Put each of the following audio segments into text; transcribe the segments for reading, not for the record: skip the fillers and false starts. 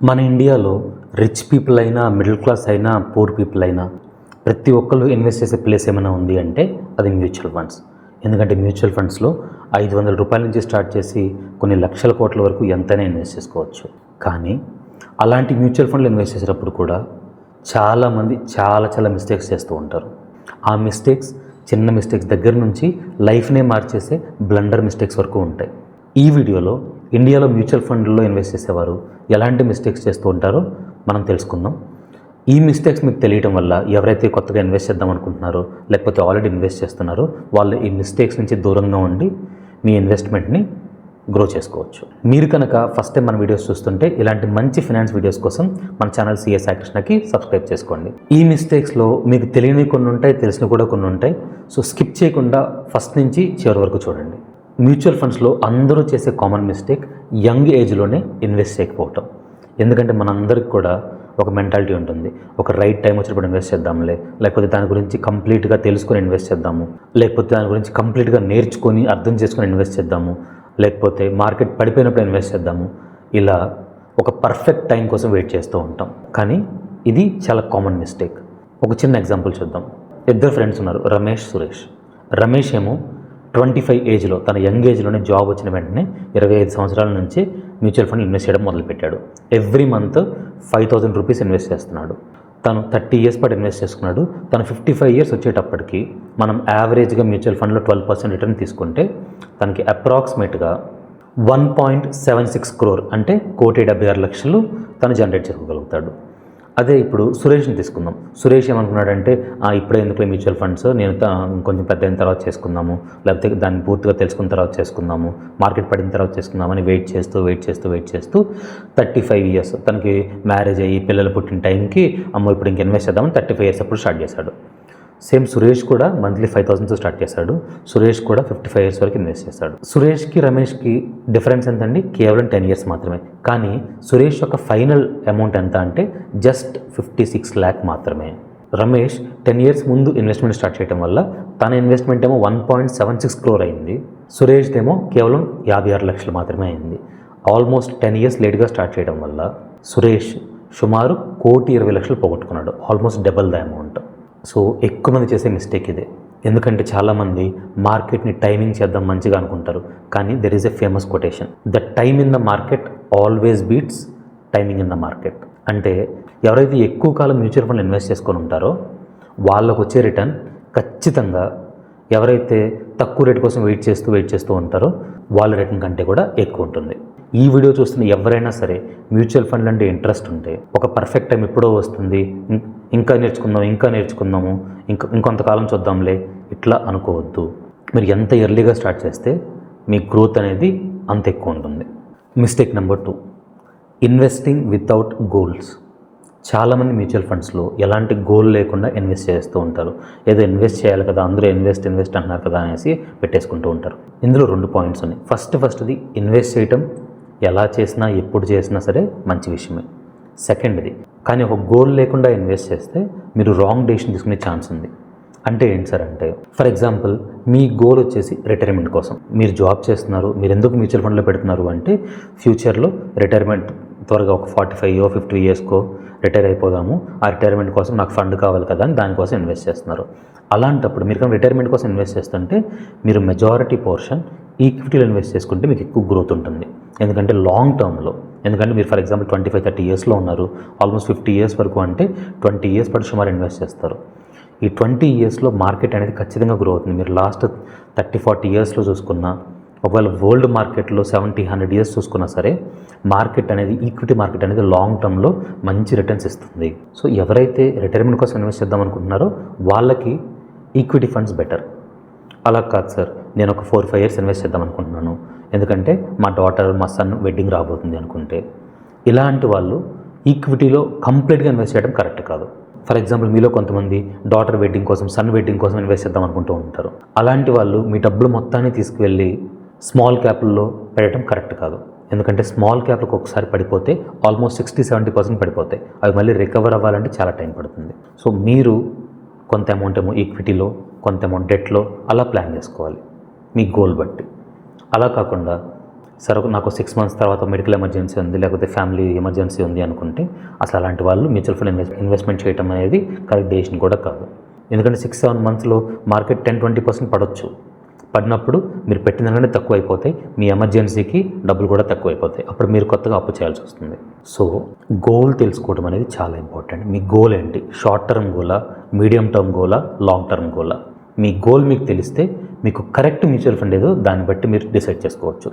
మన ఇండియాలో rich people అయినా, మిడిల్ క్లాస్ అయినా, పూర్ పీపుల్ అయినా ప్రతి ఒక్కళ్ళు ఇన్వెస్ట్ చేసే ప్లేస్ ఏమైనా ఉంది అంటే అది మ్యూచువల్ ఫండ్స్. ఎందుకంటే మ్యూచువల్ ఫండ్స్లో 500 రూపాయల నుంచి స్టార్ట్ చేసి కొన్ని లక్షల కోట్ల వరకు ఎంతైనా ఇన్వెస్ట్ చేసుకోవచ్చు. కానీ అలాంటి మ్యూచువల్ ఫండ్లు ఇన్వెస్ట్ చేసేటప్పుడు కూడా చాలామంది చాలా మిస్టేక్స్ చేస్తూ ఉంటారు. ఆ మిస్టేక్స్ చిన్న మిస్టేక్స్ దగ్గర నుంచి లైఫ్నే మార్చేసే బ్లండర్ మిస్టేక్స్ వరకు ఉంటాయి. ఈ వీడియోలో ఇండియాలో మ్యూచువల్ ఫండ్లలో ఇన్వెస్ట్ చేసేవారు ఎలాంటి మిస్టేక్స్ చేస్తూ ఉంటారో మనం తెలుసుకుందాం. ఈ మిస్టేక్స్ మీకు తెలియడం వల్ల ఎవరైతే కొత్తగా ఇన్వెస్ట్ చేద్దాం అనుకుంటున్నారో, లేకపోతే ఆల్రెడీ ఇన్వెస్ట్ చేస్తున్నారో వాళ్ళు ఈ మిస్టేక్స్ నుంచి దూరంగా ఉండి మీ ఇన్వెస్ట్మెంట్ని గ్రో చేసుకోవచ్చు. మీరు కనుక ఫస్ట్ టైం మన వీడియోస్ చూస్తుంటే ఇలాంటి మంచి ఫైనాన్స్ వీడియోస్ కోసం మన ఛానల్ సిఏ సాయి కృష్ణకి సబ్స్క్రైబ్ చేసుకోండి. ఈ మిస్టేక్స్లో మీకు తెలియని కొన్ని ఉంటాయి, తెలిసిన కూడా కొన్ని ఉంటాయి. సో స్కిప్ చేయకుండా ఫస్ట్ నుంచి చివరి వరకు చూడండి. మ్యూచువల్ ఫండ్స్లో అందరూ చేసే కామన్ మిస్టేక్ యంగ్ ఏజ్లోనే ఇన్వెస్ట్ చేయకపోవటం. ఎందుకంటే మనందరికి కూడా ఒక మెంటాలిటీ ఉంటుంది, ఒక రైట్ టైం వచ్చినప్పుడు ఇన్వెస్ట్ చేద్దాంలే, లేకపోతే దాని గురించి కంప్లీట్గా తెలుసుకొని ఇన్వెస్ట్ చేద్దాము, లేకపోతే దాని గురించి కంప్లీట్గా నేర్చుకొని అర్థం చేసుకొని ఇన్వెస్ట్ చేద్దాము, లేకపోతే మార్కెట్ పడిపోయినప్పుడు ఇన్వెస్ట్ చేద్దాము. ఇలా ఒక పర్ఫెక్ట్ టైం కోసం వెయిట్ చేస్తూ ఉంటాం. కానీ ఇది చాలా కామన్ మిస్టేక్. ఒక చిన్న ఎగ్జాంపుల్ చూద్దాం. ఇద్దరు ఫ్రెండ్స్ ఉన్నారు, రమేష్, సురేష్. రమేష్ ఏమో 25 ఏజ్లో, తన యంగ్ ఏజ్లోనే జాబ్ వచ్చిన వెంటనే 25 సంవత్సరాల నుంచి మ్యూచువల్ ఫండ్ ఇన్వెస్ట్ చేయడం మొదలుపెట్టాడు. ఎవ్రీ మంత్ 5,000 రూపీస్ ఇన్వెస్ట్ చేస్తున్నాడు. తను 30 ఇయర్స్ పాటు ఇన్వెస్ట్ చేసుకున్నాడు. తను 55 ఇయర్స్ వచ్చేటప్పటికి మనం యావరేజ్గా మ్యూచువల్ ఫండ్లో 12% రిటర్న్ తీసుకుంటే తనకి అప్రాక్సిమేట్గా 1.76 crore అంటే 1,76,00,000 తను జనరేట్ చేసుకోగలుగుతాడు. అదే ఇప్పుడు సురేష్ని తీసుకుందాం. సురేష్ ఏమనుకున్నాడంటే ఇప్పుడే ఎందుకు మ్యూచువల్ ఫండ్స్, నేను కొంచెం పెద్ద అయిన తర్వాత చేసుకుందాము, లేకపోతే దాన్ని పూర్తిగా తెలుసుకున్న తర్వాత చేసుకుందాము, మార్కెట్ పడిన తర్వాత చేసుకుందామని వెయిట్ చేస్తూ 35 ఇయర్స్ తనకి మ్యారేజ్ అయ్యి పిల్లలు పుట్టిన టైంకి ఇప్పుడు ఇంక ఇన్వెస్ట్ చేద్దామని 35 ఇయర్స్ అప్పుడు స్టార్ట్ చేశాడు. సేమ్ సురేష్ కూడా మంత్లీ 5,000తో స్టార్ట్ చేశాడు. సురేష్ కూడా 55 ఇయర్స్ వరకు ఇన్వెస్ట్ చేశాడు. సురేష్కి రమేష్కి డిఫరెన్స్ ఎంతండి? కేవలం 10 ఇయర్స్ మాత్రమే. కానీ సురేష్ యొక్క ఫైనల్ అమౌంట్ ఎంత అంటే జస్ట్ 56 lakh మాత్రమే. రమేష్ 10 ఇయర్స్ ముందు ఇన్వెస్ట్మెంట్ స్టార్ట్ చేయడం వల్ల తన ఇన్వెస్ట్మెంట్ ఏమో 1.76 crore అయింది. సురేష్దేమో కేవలం 56 లక్షలు మాత్రమే అయింది. ఆల్మోస్ట్ 10 ఇయర్స్ లేట్గా స్టార్ట్ చేయడం వల్ల సురేష్ సుమారు 1,20,00,000 పోగొట్టుకున్నాడు. Almost double the amount. So ఎక్కువ మంది చేసే మిస్టేక్ ఇదే. ఎందుకంటే చాలామంది మార్కెట్ని టైమింగ్ చేద్దాం మంచిగా అనుకుంటారు. కానీ there is a famous quotation, the time in the market always beats timing in the market. అంటే ఎవరైతే ఎక్కువ కాలం మ్యూచువల్ ఫండ్ ఇన్వెస్ట్ చేసుకొని ఉంటారో వాళ్ళకు వచ్చే రిటర్న్ ఖచ్చితంగా ఎవరైతే తక్కువ రేట్ కోసం వెయిట్ చేస్తూ ఉంటారో వాళ్ళ రిటర్న్ కంటే కూడా ఎక్కువ ఉంటుంది. ఈ వీడియో చూస్తున్న ఎవరైనా సరే మ్యూచువల్ ఫండ్ అంటే ఇంట్రెస్ట్ ఉంటే ఒక పర్ఫెక్ట్ టైం ఎప్పుడో వస్తుంది, ఇంకా నేర్చుకుందాము, ఇంకొంతకాలం చూద్దాంలే ఇట్లా అనుకోవద్దు. మీరు ఎంత ఎర్లీగా స్టార్ట్ చేస్తే మీ గ్రోత్ అనేది అంత ఎక్కువ ఉంటుంది. Mistake number 2, investing without goals. చాలామంది మ్యూచువల్ ఫండ్స్లో ఎలాంటి గోల్ లేకుండా ఇన్వెస్ట్ చేస్తూ ఉంటారు. ఏదో ఇన్వెస్ట్ చేయాలి కదా, అందరూ ఇన్వెస్ట్ అంటున్నారు కదా అనేసి పెట్టేసుకుంటూ ఉంటారు. ఇందులో 2 పాయింట్స్ ఉన్నాయి. ఫస్ట్ది ఇన్వెస్ట్ చేయటం ఎలా చేసినా ఎప్పుడు చేసినా సరే మంచి విషయమే. సెకండ్ది, కానీ ఒక గోల్ లేకుండా ఇన్వెస్ట్ చేస్తే మీరు రాంగ్ డెసిషన్ తీసుకునే ఛాన్స్ ఉంది. అంటే ఏంటి సార్ అంటే, ఫర్ ఎగ్జాంపుల్ మీ గోల్ వచ్చేసి రిటైర్మెంట్ కోసం. మీరు జాబ్ చేస్తున్నారు, మీరు ఎందుకు మ్యూచువల్ ఫండ్లో పెడుతున్నారు అంటే ఫ్యూచర్లో రిటైర్మెంట్ త్వరగా ఒక 45 50 ఇయర్స్కో రిటైర్ అయిపోదాము, ఆ రిటైర్మెంట్ కోసం నాకు ఫండ్ కావాలి కదా అని దానికోసం ఇన్వెస్ట్ చేస్తున్నారు. అలాంటప్పుడు మీరు కానీ రిటైర్మెంట్ కోసం ఇన్వెస్ట్ చేస్తుంటే మీరు మెజారిటీ పోర్షన్ ఈక్విటీలో ఇన్వెస్ట్ చేసుకుంటే మీకు ఎక్కువ గ్రోత్ ఉంటుంది. ఎందుకంటే లాంగ్ టర్మ్లో, ఎందుకంటే మీరు ఫర్ ఎగ్జాంపుల్ 25-30 ఇయర్స్లో ఉన్నారు, ఆల్మోస్ట్ 50 ఇయర్స్ వరకు అంటే 20 ఇయర్స్ పాటు సుమారు ఇన్వెస్ట్ చేస్తారు. ఈ 20 ఇయర్స్లో మార్కెట్ అనేది ఖచ్చితంగా గ్రో అవుతుంది. మీరు లాస్ట్ 30-40 ఇయర్స్లో చూసుకున్నా, ఒకవేళ వరల్డ్ మార్కెట్లో 70-100 ఇయర్స్ చూసుకున్నా సరే మార్కెట్ అనేది, ఈక్విటీ మార్కెట్ అనేది లాంగ్ టర్మ్లో మంచి రిటర్న్స్ ఇస్తుంది. సో ఎవరైతే రిటైర్మెంట్ కోసం ఇన్వెస్ట్ చేద్దాం అనుకుంటున్నారో వాళ్ళకి ఈక్విటీ ఫండ్స్ బెటర్. అలా కాదు సార్, నేను ఒక 4-5 ఇయర్స్ ఇన్వెస్ట్ చేద్దాం అనుకుంటున్నాను ఎందుకంటే మా డాటర్ మా సన్ వెడ్డింగ్ రాబోతుంది అనుకుంటే, ఇలాంటి వాళ్ళు ఈక్విటీలో కంప్లీట్గా ఇన్వెస్ట్ చేయడం కరెక్ట్ కాదు. ఫర్ ఎగ్జాంపుల్ మీలో కొంతమంది డాటర్ వెడ్డింగ్ కోసం, సన్ వెడ్డింగ్ కోసం ఇన్వెస్ట్ చేద్దాం అనుకుంటూ ఉంటారు. అలాంటి వాళ్ళు మీ డబ్బులు మొత్తాన్ని తీసుకువెళ్ళి స్మాల్ క్యాప్లో పెట్టడం కరెక్ట్ కాదు. ఎందుకంటే స్మాల్ క్యాప్లకు ఒకసారి పడిపోతే ఆల్మోస్ట్ 60-70% పడిపోతాయి. అవి మళ్ళీ రికవర్ అవ్వాలంటే చాలా టైం పడుతుంది. సో మీరు కొంత అమౌంట్ ఏమో ఈక్విటీలో, కొంత అమౌంట్ డెట్లో అలా ప్లాన్ చేసుకోవాలి మీ గోల్ బట్టి. అలా కాకుండా సరే నాకు 6 months తర్వాత మెడికల్ ఎమర్జెన్సీ ఉంది, లేకపోతే ఫ్యామిలీ ఎమర్జెన్సీ ఉంది అనుకుంటే అసలు అలాంటి వాళ్ళు మ్యూచువల్ ఫండ్ ఇన్వెస్ట్మెంట్ చేయడం అనేది కరెక్ట్ డెసిషన్ కూడా కాదు. ఎందుకంటే 6-7 monthsలో మార్కెట్ 10-20% పడవచ్చు. పడినప్పుడు మీరు పెట్టిన దానికంటే తక్కువ అయిపోతాయి, మీ ఎమర్జెన్సీకి డబ్బులు కూడా తక్కువ అయిపోతాయి. అప్పుడు మీరు కొత్తగా అప్పు చేయాల్సి వస్తుంది. సో గోల్ తెలుసుకోవడం అనేది చాలా ఇంపార్టెంట్. మీ గోల్ ఏంటి? షార్ట్ టర్మ్ గోలా, మీడియం టర్మ్ గోలా, లాంగ్ టర్మ్ గోలా? మీ గోల్ మీకు తెలిస్తే మీకు కరెక్ట్ మ్యూచువల్ ఫండ్ ఏదో దాన్ని బట్టి మీరు డిసైడ్ చేసుకోవచ్చు.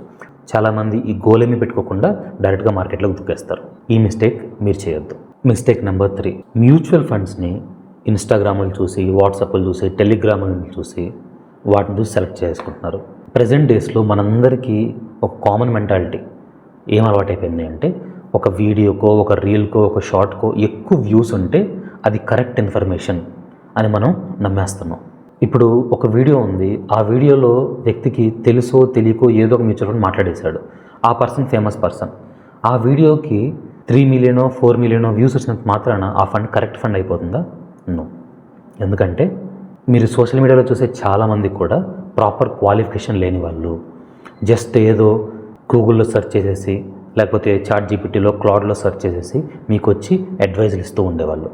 చాలామంది ఈ గోల్ ఏమీ పెట్టుకోకుండా డైరెక్ట్గా మార్కెట్లోకి దుక్కేస్తారు. ఈ మిస్టేక్ మీరు చేయొద్దు. మిస్టేక్ నెంబర్ 3, మ్యూచువల్ ఫండ్స్ని ఇన్స్టాగ్రామ్లు చూసి, వాట్సాప్లు చూసి, టెలిగ్రామ్లు చూసి వాటిని చూసి సెలెక్ట్ చేసుకుంటున్నారు. ప్రజెంట్ డేస్లో మనందరికీ ఒక కామన్ మెంటాలిటీ ఏం అలవాటైపోయింది అంటే, ఒక వీడియోకో, ఒక రీల్కో, ఒక షార్ట్కో ఎక్కువ వ్యూస్ ఉంటే అది కరెక్ట్ ఇన్ఫర్మేషన్ అని మనం నమ్మేస్తున్నాం. ఇప్పుడు ఒక వీడియో ఉంది, ఆ వీడియోలో వ్యక్తికి తెలుసో తెలియకో ఏదో ఒక మ్యూచువల్ ఫండ్ మాట్లాడేశాడు. ఆ పర్సన్ ఫేమస్ పర్సన్. ఆ వీడియోకి 3 million 4 million వ్యూస్ వచ్చినంత మాత్రాన ఆ ఫండ్ కరెక్ట్ ఫండ్ అయిపోతుందా? నో. ఎందుకంటే మీరు సోషల్ మీడియాలో చూసే చాలామంది కూడా ప్రాపర్ క్వాలిఫికేషన్ లేని వాళ్ళు, జస్ట్ ఏదో గూగుల్లో సెర్చ్ చేసేసి, లేకపోతే చాట్ జీపీటీలో, క్లౌడ్లో సెర్చ్ చేసేసి మీకు వచ్చి అడ్వైజులు ఇస్తూ ఉండేవాళ్ళు.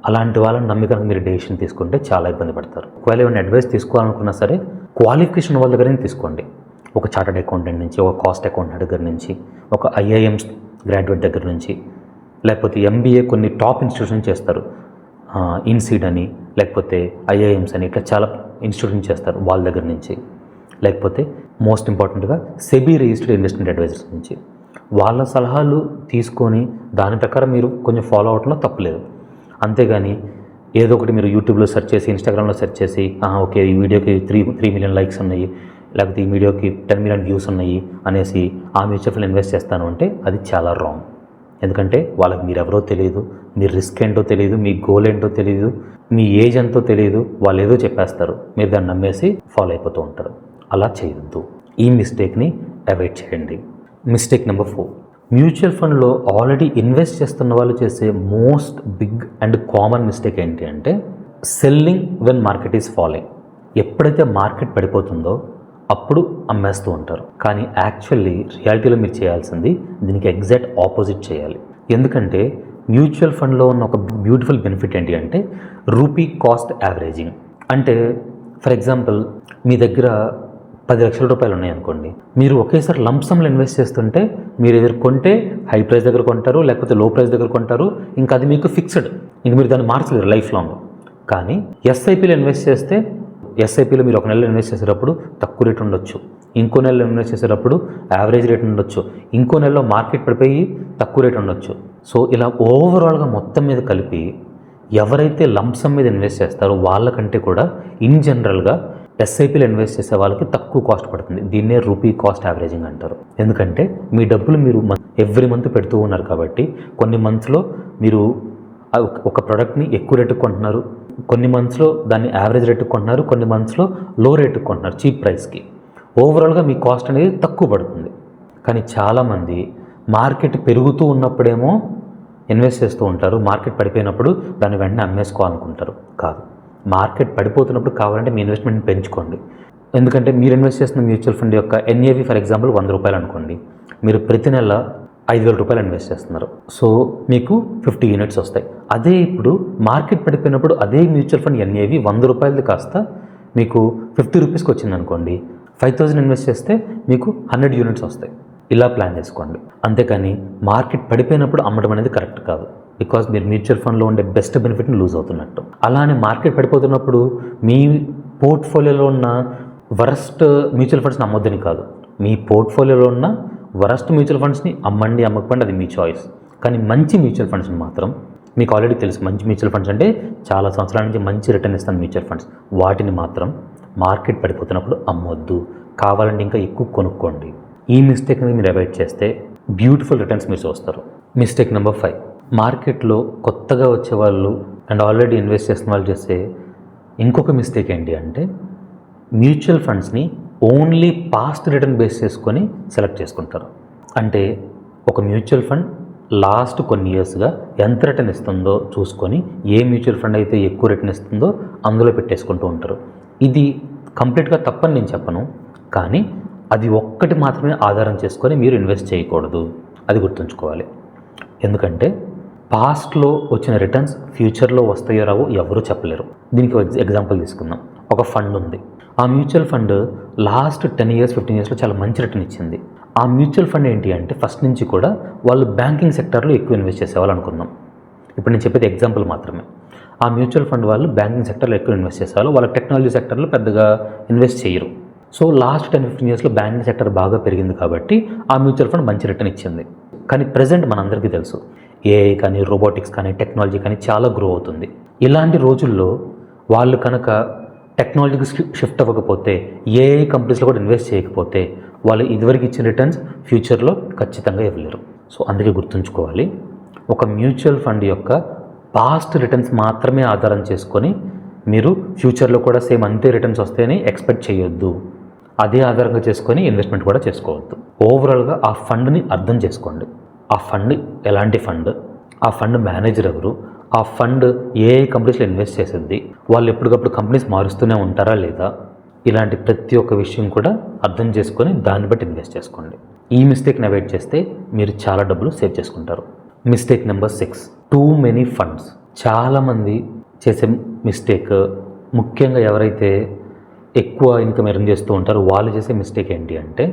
అలాంటి వాళ్ళని నమ్మిక మీరు డెసిషన్ తీసుకుంటే చాలా ఇబ్బంది పడతారు. ఒకవేళ ఏమైనా అడ్వైస్ తీసుకోవాలనుకున్నా సరే క్వాలిఫికేషన్ వాళ్ళ దగ్గర తీసుకోండి. ఒక చార్టర్డ్ అకౌంటెంట్ నుంచి, ఒక కాస్ట్ అకౌంటెంట్ దగ్గర నుంచి, ఒక IIMs గ్రాడ్యుయేట్ దగ్గర నుంచి, లేకపోతే MBA కొన్ని టాప్ ఇన్స్టిట్యూషన్ చేస్తారు, ఇన్సీడ్ అని, లేకపోతే IIMs అని, ఇట్లా చాలా ఇన్స్టిట్యూషన్ చేస్తారు, వాళ్ళ దగ్గర నుంచి, లేకపోతే మోస్ట్ ఇంపార్టెంట్గా సెబీ రిజిస్టర్డ్ ఇన్వెస్ట్మెంట్ అడ్వైజర్స్ నుంచి వాళ్ళ సలహాలు తీసుకొని దాని ప్రకారం మీరు కొంచెం ఫాలో అవడంలో తప్పలేదు. అంతేగాని ఏదో ఒకటి మీరు యూట్యూబ్లో సెర్చ్ చేసి, ఇన్స్టాగ్రామ్లో సెర్చ్ చేసి, ఓకే ఈ వీడియోకి 3 million లైక్స్ ఉన్నాయి, లేకపోతే ఈ వీడియోకి 10 million వ్యూస్ ఉన్నాయి అనేసి ఆ మ్యూచువల్ ఫండ్ ఇన్వెస్ట్ చేస్తాను అంటే అది చాలా రాంగ్. ఎందుకంటే వాళ్ళకి మీరు ఎవరో తెలియదు, మీ రిస్క్ ఏంటో తెలియదు, మీ గోల్ ఏంటో తెలియదు, మీ ఏజ్ ఎంతో తెలియదు, వాళ్ళు ఏదో చెప్పేస్తారు, మీరు దాన్ని నమ్మేసి ఫాలో అయిపోతూ ఉంటారు. అలా చేయొద్దు. ఈ మిస్టేక్ని అవాయిడ్ చేయండి. మిస్టేక్ నెంబర్ 4, మ్యూచువల్ ఫండ్లో ఆల్రెడీ ఇన్వెస్ట్ చేస్తున్న వాళ్ళు చేసే most big and common mistake ఏంటి అంటే selling when market is falling. ఎప్పుడైతే మార్కెట్ పడిపోతుందో అప్పుడు అమ్మేస్తూ ఉంటారు. కానీ యాక్చువల్లీ రియాలిటీలో మీరు చేయాల్సింది దీనికి ఎగ్జాక్ట్ ఆపోజిట్ చేయాలి. ఎందుకంటే మ్యూచువల్ ఫండ్లో ఉన్న ఒక బ్యూటిఫుల్ బెనిఫిట్ ఏంటి అంటే రూపీ కాస్ట్ యావరేజింగ్. అంటే ఫర్ ఎగ్జాంపుల్ మీ దగ్గర 10 లక్షల రూపాయలు ఉన్నాయనుకోండి, మీరు ఒకేసారి లంప్సమ్లో ఇన్వెస్ట్ చేస్తుంటే మీరు ఎదురు కొంటే హై ప్రైస్ దగ్గర కొంటారు, లేకపోతే లో ప్రైస్ దగ్గర కొంటారు, ఇంకా అది మీకు ఫిక్స్డ్, ఇంక మీరు దాన్ని మార్చలేరు లైఫ్ లాంగ్. కానీ SIPలో ఇన్వెస్ట్ చేస్తే SIPలో మీరు ఒక నెలలో ఇన్వెస్ట్ చేసేటప్పుడు తక్కువ రేట్ ఉండొచ్చు, ఇంకో నెలలో ఇన్వెస్ట్ చేసేటప్పుడు యావరేజ్ రేట్ ఉండొచ్చు, ఇంకో నెలలో మార్కెట్ పడిపోయి తక్కువ రేట్ ఉండొచ్చు. సో ఇలా ఓవరాల్గా మొత్తం మీద కలిపి ఎవరైతే లంప్సమ్ మీద ఇన్వెస్ట్ చేస్తారో వాళ్ళకంటే కూడా ఇన్ జనరల్గా SIPలో ఇన్వెస్ట్ చేసే వాళ్ళకి తక్కువ కాస్ట్ పడుతుంది. దీన్నే రూపీ కాస్ట్ యావరేజింగ్ అంటారు. ఎందుకంటే మీ డబ్బులు మీరు ఎవ్రీ మంత్ పెడుతూ ఉన్నారు కాబట్టి కొన్ని మంత్స్లో మీరు ఒక ప్రోడక్ట్ని ఎక్కువ రేటుకు కొంటున్నారు, కొన్ని మంత్స్లో దాన్ని యావరేజ్ రేటుకు కొంటున్నారు, కొన్ని మంత్స్లో లో రేటుకు కొంటున్నారు చీప్ ప్రైస్కి. ఓవరాల్గా మీ కాస్ట్ అనేది తక్కువ పడుతుంది. కానీ చాలామంది మార్కెట్ పెరుగుతూ ఉన్నప్పుడేమో ఇన్వెస్ట్ చేస్తూ ఉంటారు, మార్కెట్ పడిపోయినప్పుడు దాన్ని వెంటనే అమ్మేసుకోవాలనుకుంటారు. కాదు, మార్కెట్ పడిపోతున్నప్పుడు కావాలంటే మీ ఇన్వెస్ట్మెంట్ని పెంచుకోండి. ఎందుకంటే మీరు ఇన్వెస్ట్ చేస్తున్న మ్యూచువల్ ఫండ్ యొక్క NAV ఫర్ ఎగ్జాంపుల్ 100 రూపాయలు అనుకోండి, మీరు ప్రతి నెల 5,000 రూపాయలు ఇన్వెస్ట్ చేస్తున్నారు. సో మీకు 50 యూనిట్స్ వస్తాయి. అదే ఇప్పుడు మార్కెట్ పడిపోయినప్పుడు అదే మ్యూచువల్ ఫండ్ NAV 100 రూపాయలది కాస్త మీకు 50 రూపీస్కి వచ్చింది అనుకోండి, 5,000 ఇన్వెస్ట్ చేస్తే మీకు 100 యూనిట్స్ వస్తాయి. ఇలా ప్లాన్ చేసుకోండి. అంతేకాని మార్కెట్ పడిపోయినప్పుడు అమ్మడం అనేది కరెక్ట్ కాదు. బికాజ్ మీరు మ్యూచువల్ ఫండ్లో ఉండే బెస్ట్ బెనిఫిట్ని లూజ్ అవుతున్నట్టు. అలానే మార్కెట్ పడిపోతున్నప్పుడు మీ పోర్ట్ఫోలియోలో ఉన్న వరస్ట్ మ్యూచువల్ ఫండ్స్ని అమ్మొద్దని కాదు, మీ పోర్ట్ఫోలియోలో ఉన్న వరస్ట్ మ్యూచువల్ ఫండ్స్ని అమ్మండి, అమ్మకపోండి, అది మీ చాయిస్. కానీ మంచి మ్యూచువల్ ఫండ్స్ని మాత్రం మీకు ఆల్రెడీ తెలుసు, మంచి మ్యూచువల్ ఫండ్స్ అంటే చాలా సంవత్సరాల నుంచి మంచి రిటర్న్ ఇస్తాను మ్యూచువల్ ఫండ్స్, వాటిని మాత్రం మార్కెట్ పడిపోతున్నప్పుడు అమ్మొద్దు, కావాలంటే ఇంకా ఎక్కువ కొనుక్కోండి. ఈ మిస్టేక్ అనేది మీరు అవాయిడ్ చేస్తే బ్యూటిఫుల్ రిటర్న్స్ మీరు చూస్తారు. మిస్టేక్ నెంబర్ 5, మార్కెట్లో కొత్తగా వచ్చే వాళ్ళు అండ్ ఆల్రెడీ ఇన్వెస్ట్ చేసిన వాళ్ళు చేసే ఇంకొక మిస్టేక్ ఏంటి అంటే మ్యూచువల్ ఫండ్స్ని ఓన్లీ పాస్ట్ రిటర్న్ బేస్ చేసుకొని సెలెక్ట్ చేసుకుంటారు. అంటే ఒక మ్యూచువల్ ఫండ్ లాస్ట్ కొన్ని ఇయర్స్గా ఎంత రిటర్న్ ఇస్తుందో చూసుకొని ఏ మ్యూచువల్ ఫండ్ అయితే ఎక్కువ రిటర్న్ ఇస్తుందో అందులో పెట్టేసుకుంటూ ఉంటారు. ఇది కంప్లీట్గా తప్పని నేను చెప్పను, కానీ అది ఒక్కటి మాత్రమే ఆధారం చేసుకొని మీరు ఇన్వెస్ట్ చేయకూడదు, అది గుర్తుంచుకోవాలి. ఎందుకంటే పాస్ట్లో వచ్చిన రిటర్న్స్ ఫ్యూచర్లో వస్తాయో రావో ఎవరూ చెప్పలేరు. దీనికి ఎగ్జాంపుల్ తీసుకుందాం. ఒక ఫండ్ ఉంది. ఆ మ్యూచువల్ ఫండ్ లాస్ట్ 10 years 15 yearsలో చాలా మంచి రిటర్న్ ఇచ్చింది. ఆ మ్యూచువల్ ఫండ్ ఏంటి అంటే ఫస్ట్ నుంచి కూడా వాళ్ళు బ్యాంకింగ్ సెక్టర్లో ఎక్కువ ఇన్వెస్ట్ చేసేవాళ్ళు అనుకుందాం. ఇప్పుడు నేను చెప్పేది ఎగ్జాంపుల్ మాత్రమే. ఆ మ్యూచువల్ ఫండ్ వాళ్ళు బ్యాంకింగ్ సెక్టర్లో ఎక్కువ ఇన్వెస్ట్ చేసేవాళ్ళు, వాళ్ళ టెక్నాలజీ సెక్టర్లో పెద్దగా ఇన్వెస్ట్ చేయరు. సో లాస్ట్ 10-15 yearsలో బ్యాంకింగ్ సెక్టర్ బాగా పెరిగింది కాబట్టి ఆ మ్యూచువల్ ఫండ్ మంచి రిటర్న్ ఇచ్చింది. కానీ ప్రజెంట్ మనందరికీ తెలుసు ఏఐ కానీ రోబోటిక్స్ కానీ టెక్నాలజీ కానీ చాలా గ్రో అవుతుంది. ఇలాంటి రోజుల్లో వాళ్ళు కనుక టెక్నాలజీకి షిఫ్ట్ అవ్వకపోతే, ఏఐ కంపెనీస్లో కూడా ఇన్వెస్ట్ చేయకపోతే వాళ్ళు ఇదివరకు ఇచ్చిన రిటర్న్స్ ఫ్యూచర్లో ఖచ్చితంగా ఇవ్వలేరు. సో అందుకే గుర్తుంచుకోవాలి, ఒక మ్యూచువల్ ఫండ్ యొక్క పాస్ట్ రిటర్న్స్ మాత్రమే ఆధారం చేసుకొని మీరు ఫ్యూచర్లో కూడా సేమ్ అంతే రిటర్న్స్ వస్తాయని ఎక్స్పెక్ట్ చేయొద్దు. అదే ఆధారంగా చేసుకొని ఇన్వెస్ట్మెంట్ కూడా చేసుకోవద్దు. ఓవరాల్గా ఆ ఫండ్ని అర్థం చేసుకోండి. ఆ ఫండ్ ఎలాంటి ఫండ్, ఆ ఫండ్ మేనేజర్ ఎవరు, ఆ ఫండ్ ఏ కంపెనీస్లో ఇన్వెస్ట్ చేసేది, వాళ్ళు ఎప్పటికప్పుడు కంపెనీస్ మారుస్తూనే ఉంటారా లేదా, ఇలాంటి ప్రతి ఒక్క విషయం కూడా అర్థం చేసుకొని దాన్ని బట్టి ఇన్వెస్ట్ చేసుకోండి. ఈ మిస్టేక్ని అవాయిడ్ చేస్తే మీరు చాలా డబ్బులు సేవ్ చేసుకుంటారు. Mistake number 6, too many funds. చాలామంది చేసే మిస్టేక్, ముఖ్యంగా ఎవరైతే ఎక్కువ ఇన్కమ్ ఎర్న్ చేస్తూ ఉంటారో వాళ్ళు చేసే మిస్టేక్ ఏంటి అంటే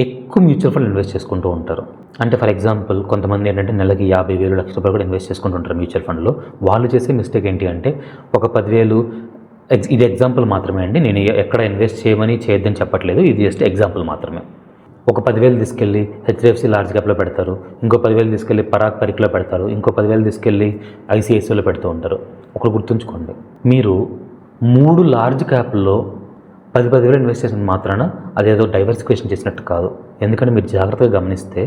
ఎక్కువ మ్యూచువల్ ఫండ్ ఇన్వెస్ట్ చేసుకుంటూ ఉంటారు. అంటే ఫర్ ఎగ్జాంపుల్ కొంతమంది ఏంటంటే నెలకి 50,000 లక్ష రూపాయలు కూడా ఇన్వెస్ట్ చేసుకుంటూ ఉంటారు మ్యూచువల్ ఫండ్లో. వాళ్ళు చేసే మిస్టేక్ ఏంటి అంటే ఒక 10,000, ఇది ఎగ్జాంపుల్ మాత్రమే అండి, నేను ఎక్కడ ఇన్వెస్ట్ చేయమని చేయొద్దని చెప్పట్లేదు, ఇది జస్ట్ ఎగ్జాంపుల్ మాత్రమే. ఒక 10,000 తీసుకెళ్ళి హెచ్డిఎఫ్సి లార్జ్ క్యాప్లో పెడతారు, ఇంకో 10,000 తీసుకెళ్ళి పరాగ్ పరిక్లో పెడతారు, ఇంకో 10,000 తీసుకెళ్ళి ఐసిఐసిఐలో పెడుతూ ఉంటారు. ఒకటి గుర్తుంచుకోండి, మీరు 3 లార్జ్ క్యాప్లో 10,000 ఇన్వెస్ట్ చేసిన మాత్రాన అదేదో డైవర్సిఫికేషన్ చేసినట్టు కాదు. ఎందుకంటే మీరు జాగ్రత్తగా గమనిస్తే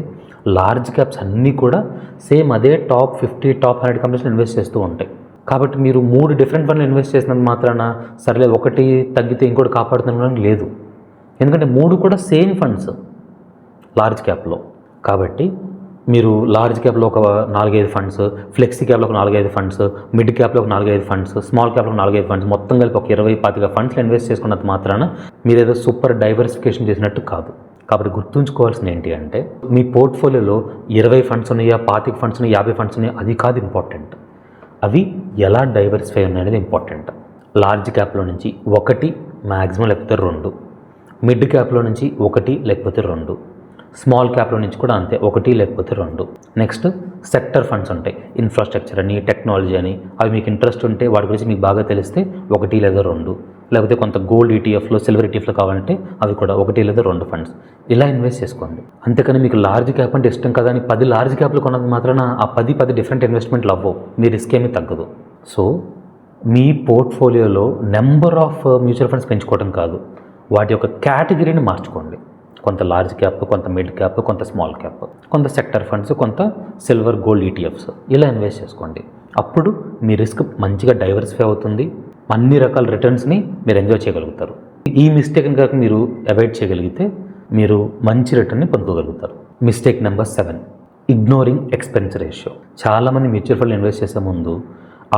లార్జ్ క్యాప్స్ అన్నీ కూడా సేమ్ అదే టాప్ 50 టాప్ 100 కంపెనీస్లో ఇన్వెస్ట్ చేస్తూ ఉంటాయి. కాబట్టి మీరు 3 డిఫరెంట్ ఫండ్లు ఇన్వెస్ట్ చేసినంత మాత్రాన సర్లే ఒకటి తగ్గితే ఇంకోటి కాపాడుతున్నాను లేదు. ఎందుకంటే 3 కూడా సేమ్ ఫండ్స్ లార్జ్ క్యాప్లో. కాబట్టి మీరు లార్జ్ క్యాప్లో ఒక 4-5 ఫండ్స్, ఫ్లెక్సీ క్యాప్లో ఒక 4-5 ఫండ్స్, మిడ్ క్యాప్లో ఒక 4-5 ఫండ్స్, స్మాల్ క్యాప్లో ఒక 4-5 ఫండ్స్, మొత్తం కలిపి ఒక 20-25 ఫండ్స్లో ఇన్వెస్ట్ చేసుకున్నంత మాత్రాన మీరు ఏదో సూపర్ డైవర్సిఫికేషన్ చేసినట్టు కాదు. కాబట్టి గుర్తుంచుకోవాల్సింది ఏంటి అంటే మీ పోర్ట్ఫోలియోలో 20 ఫండ్స్ ఉన్నాయా, 25 ఫండ్స్ ఉన్నాయా, 50 ఫండ్స్ ఉన్నాయా, అది కాదు ఇంపార్టెంట్. అవి ఎలా డైవర్సిఫై ఉన్నాయనేది ఇంపార్టెంట్. లార్జ్ క్యాప్లో నుంచి 1 మ్యాక్సిమం లేకపోతే 2, మిడ్ క్యాప్లో నుంచి 1 లేకపోతే 2, స్మాల్ క్యాప్లో నుంచి కూడా అంతే 1 లేకపోతే 2. నెక్స్ట్ సెక్టర్ ఫండ్స్ ఉంటాయి, ఇన్ఫ్రాస్ట్రక్చర్ అని టెక్నాలజీ అని, అవి మీకు ఇంట్రెస్ట్ ఉంటే వాటి గురించి మీకు బాగా తెలిస్తే 1 లేదా 2, లేకపోతే కొంత గోల్డ్ ఈటీఎఫ్లో సిల్వర్ ఈటీఎఫ్లో కావాలంటే అవి కూడా 1 లేదా 2 ఫండ్స్. ఇలా ఇన్వెస్ట్ చేసుకోండి. అంతేకాని మీకు లార్జ్ క్యాప్ అంటే ఇష్టం కదా అని 10 లార్జ్ క్యాప్లు కొన్నది మాత్రాన ఆ 10 డిఫరెంట్ ఇన్వెస్ట్మెంట్లు అవ్వవు, మీ రిస్క్ ఏమీ తగ్గదు. సో మీ పోర్ట్ఫోలియోలో నెంబర్ ఆఫ్ మ్యూచువల్ ఫండ్స్ పెంచుకోవడం కాదు, వాటి యొక్క కేటగిరీని మార్చుకోండి. కొంత లార్జ్ క్యాప్, కొంత మిడ్ క్యాప్, కొంత స్మాల్ క్యాప్, కొంత సెక్టర్ ఫండ్స్, కొంత సిల్వర్ గోల్డ్ ఈటీఎఫ్స్, ఇలా ఇన్వెస్ట్ చేసుకోండి. అప్పుడు మీ రిస్క్ మంచిగా డైవర్సిఫై అవుతుంది, అన్ని రకాల రిటర్న్స్ని మీరు ఎంజాయ్ చేయగలుగుతారు. ఈ మిస్టేక్ని కనుక మీరు అవాయిడ్ చేయగలిగితే మీరు మంచి రిటర్న్ని పొందుకోగలుగుతారు. Mistake number 7, ignoring expense ratio. చాలామంది మ్యూచువల్ ఫండ్ ఇన్వెస్ట్ చేసే ముందు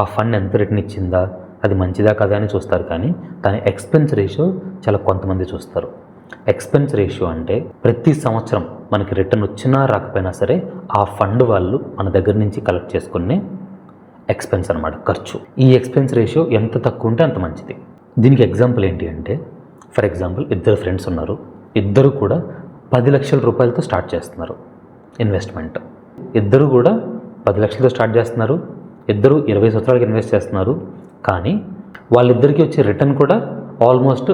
ఆ ఫండ్ ఎంత రిటర్న్ ఇచ్చిందా, అది మంచిదా కదా అని చూస్తారు, కానీ దాని ఎక్స్పెన్స్ రేషియో చాలా కొంతమంది చూస్తారు. ఎక్స్పెన్స్ రేషియో అంటే ప్రతి సంవత్సరం మనకి రిటర్న్ వచ్చినా రాకపోయినా సరే ఆ ఫండ్ వాళ్ళు మన దగ్గర నుంచి కలెక్ట్ చేసుకునే ఎక్స్పెన్స్ అనమాట, ఖర్చు. ఈ ఎక్స్పెన్స్ రేషియో ఎంత తక్కువ ఉంటే అంత మంచిది. దీనికి ఎగ్జాంపుల్ ఏంటి అంటే ఫర్ ఎగ్జాంపుల్ 2 ఫ్రెండ్స్ ఉన్నారు, ఇద్దరు కూడా 10 లక్షల రూపాయలతో స్టార్ట్ చేస్తున్నారు ఇన్వెస్ట్మెంట్. ఇద్దరు కూడా 10 లక్షలతో స్టార్ట్ చేస్తున్నారు, ఇద్దరు 20 సంవత్సరాలకి ఇన్వెస్ట్ చేస్తున్నారు. కానీ వాళ్ళిద్దరికీ వచ్చే రిటర్న్ కూడా ఆల్మోస్ట్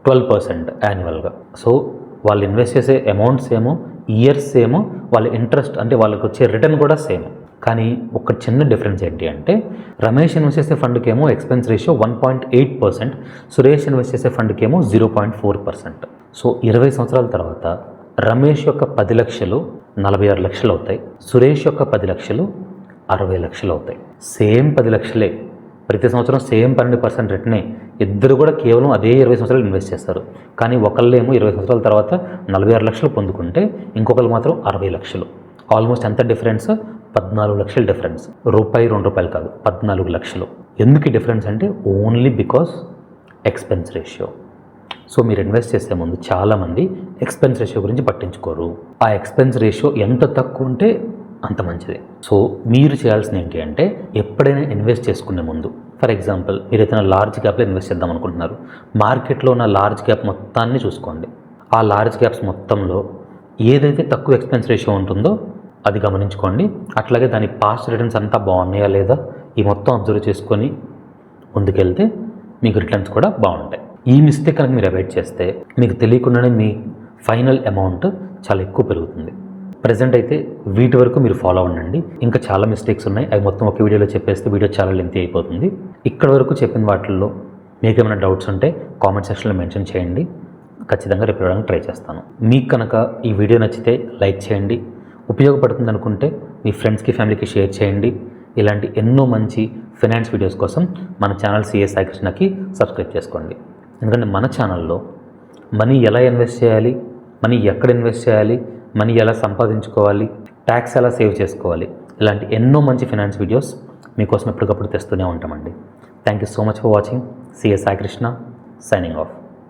12% యాన్యువల్గా. సో వాళ్ళు ఇన్వెస్ట్ చేసే అమౌంట్స్ ఏమో, ఇయర్స్ ఏమో, వాళ్ళ ఇంట్రెస్ట్ అంటే వాళ్ళకి వచ్చే రిటర్న్ కూడా సేమ్. కానీ ఒక చిన్న డిఫరెన్స్ ఏంటి అంటే రమేష్ ఇన్వెస్ట్ చేసే ఫండ్కి ఏమో ఎక్స్పెన్స్ రేషియో 1.8%, సురేష్ ఇన్వెస్ట్ చేసే ఫండ్కి ఏమో 0.4%. సో 20 సంవత్సరాల తర్వాత రమేష్ యొక్క 10 లక్షలు 46 లక్షలు అవుతాయి, సురేష్ యొక్క 10 లక్షలు 60 లక్షలు అవుతాయి. సేమ్ 10 లక్షలే, ప్రతి సంవత్సరం సేమ్ 12% రిటర్నే. ఇద్దరు కూడా కేవలం అదే 20 సంవత్సరాలు ఇన్వెస్ట్ చేస్తారు. కానీ ఒకళ్ళేమో 20 సంవత్సరాల తర్వాత 46 లక్షలు పొందుకుంటే ఇంకొకరు మాత్రం 60 లక్షలు. ఆల్మోస్ట్ ఎంత డిఫరెన్స్? 14 లక్షల డిఫరెన్స్. రూపాయి 2 రూపాయలు కాదు, 14 లక్షలు. ఎందుకు ఈ డిఫరెన్స్ అంటే only because expense ratio. So మీరు ఇన్వెస్ట్ చేసే ముందు చాలామంది ఎక్స్పెన్స్ రేషియో గురించి పట్టించుకోరు. ఆ ఎక్స్పెన్స్ రేషియో ఎంత తక్కువ ఉంటే అంత మంచిది. సో మీరు చేయాల్సింది ఏంటి అంటే ఎప్పుడైనా ఇన్వెస్ట్ చేసుకునే ముందు, ఫర్ ఎగ్జాంపుల్ మీరు ఏదైనా లార్జ్ క్యాప్లో ఇన్వెస్ట్ చేద్దాం అనుకుంటున్నారు, మార్కెట్లో ఉన్న లార్జ్ క్యాప్ మొత్తాన్ని చూసుకోండి. ఆ లార్జ్ క్యాప్స్ మొత్తంలో ఏదైతే తక్కువ ఎక్స్పెన్స్ రేషియో ఉంటుందో అది గమనించుకోండి. అట్లాగే దాని పాస్ట్ రిటర్న్స్ అంతా బాగున్నాయా లేదా ఈ మొత్తం అబ్జర్వ్ చేసుకొని ముందుకెళ్తే మీకు రిటర్న్స్ కూడా బాగుంటాయి. ఈ మిస్టేక్ కనుక మీరు అవాయిడ్ చేస్తే మీకు తెలియకుండానే మీ ఫైనల్ అమౌంట్ చాలా ఎక్కువ పెరుగుతుంది. ప్రజెంట్ అయితే వీటి వరకు మీరు ఫాలో అవ్వండి. ఇంకా చాలా మిస్టేక్స్ ఉన్నాయి, అవి మొత్తం ఒక వీడియోలో చెప్పేస్తే వీడియో చాలా లెంతీ అయిపోతుంది. ఇక్కడ వరకు చెప్పిన వాటిల్లో మీకు ఏమైనా డౌట్స్ ఉంటే కామెంట్ సెక్షన్లో మెన్షన్ చేయండి, ఖచ్చితంగా రిప్లై ఇవ్వడానికి ట్రై చేస్తాను. మీకు కనుక ఈ వీడియో నచ్చితే లైక్ చేయండి, ఉపయోగపడుతుంది అనుకుంటే మీ ఫ్రెండ్స్కి ఫ్యామిలీకి షేర్ చేయండి. ఇలాంటి ఎన్నో మంచి ఫైనాన్స్ వీడియోస్ కోసం మన ఛానల్ సిఏ సాయి కృష్ణకి సబ్స్క్రైబ్ చేసుకోండి. ఎందుకంటే మన ఛానల్లో మనీ ఎలా ఇన్వెస్ట్ చేయాలి, మనీ ఎక్కడ ఇన్వెస్ట్ చేయాలి, మనీ ఎలా సంపాదించుకోవాలి, ట్యాక్స్ ఎలా సేవ్ చేసుకోవాలి, ఇలాంటి ఎన్నో మంచి ఫైనాన్స్ వీడియోస్ మీకోసం ఎప్పటికప్పుడు తెస్తూనే ఉంటామండి. Thank you so much for watching. CA Sai Krishna signing off.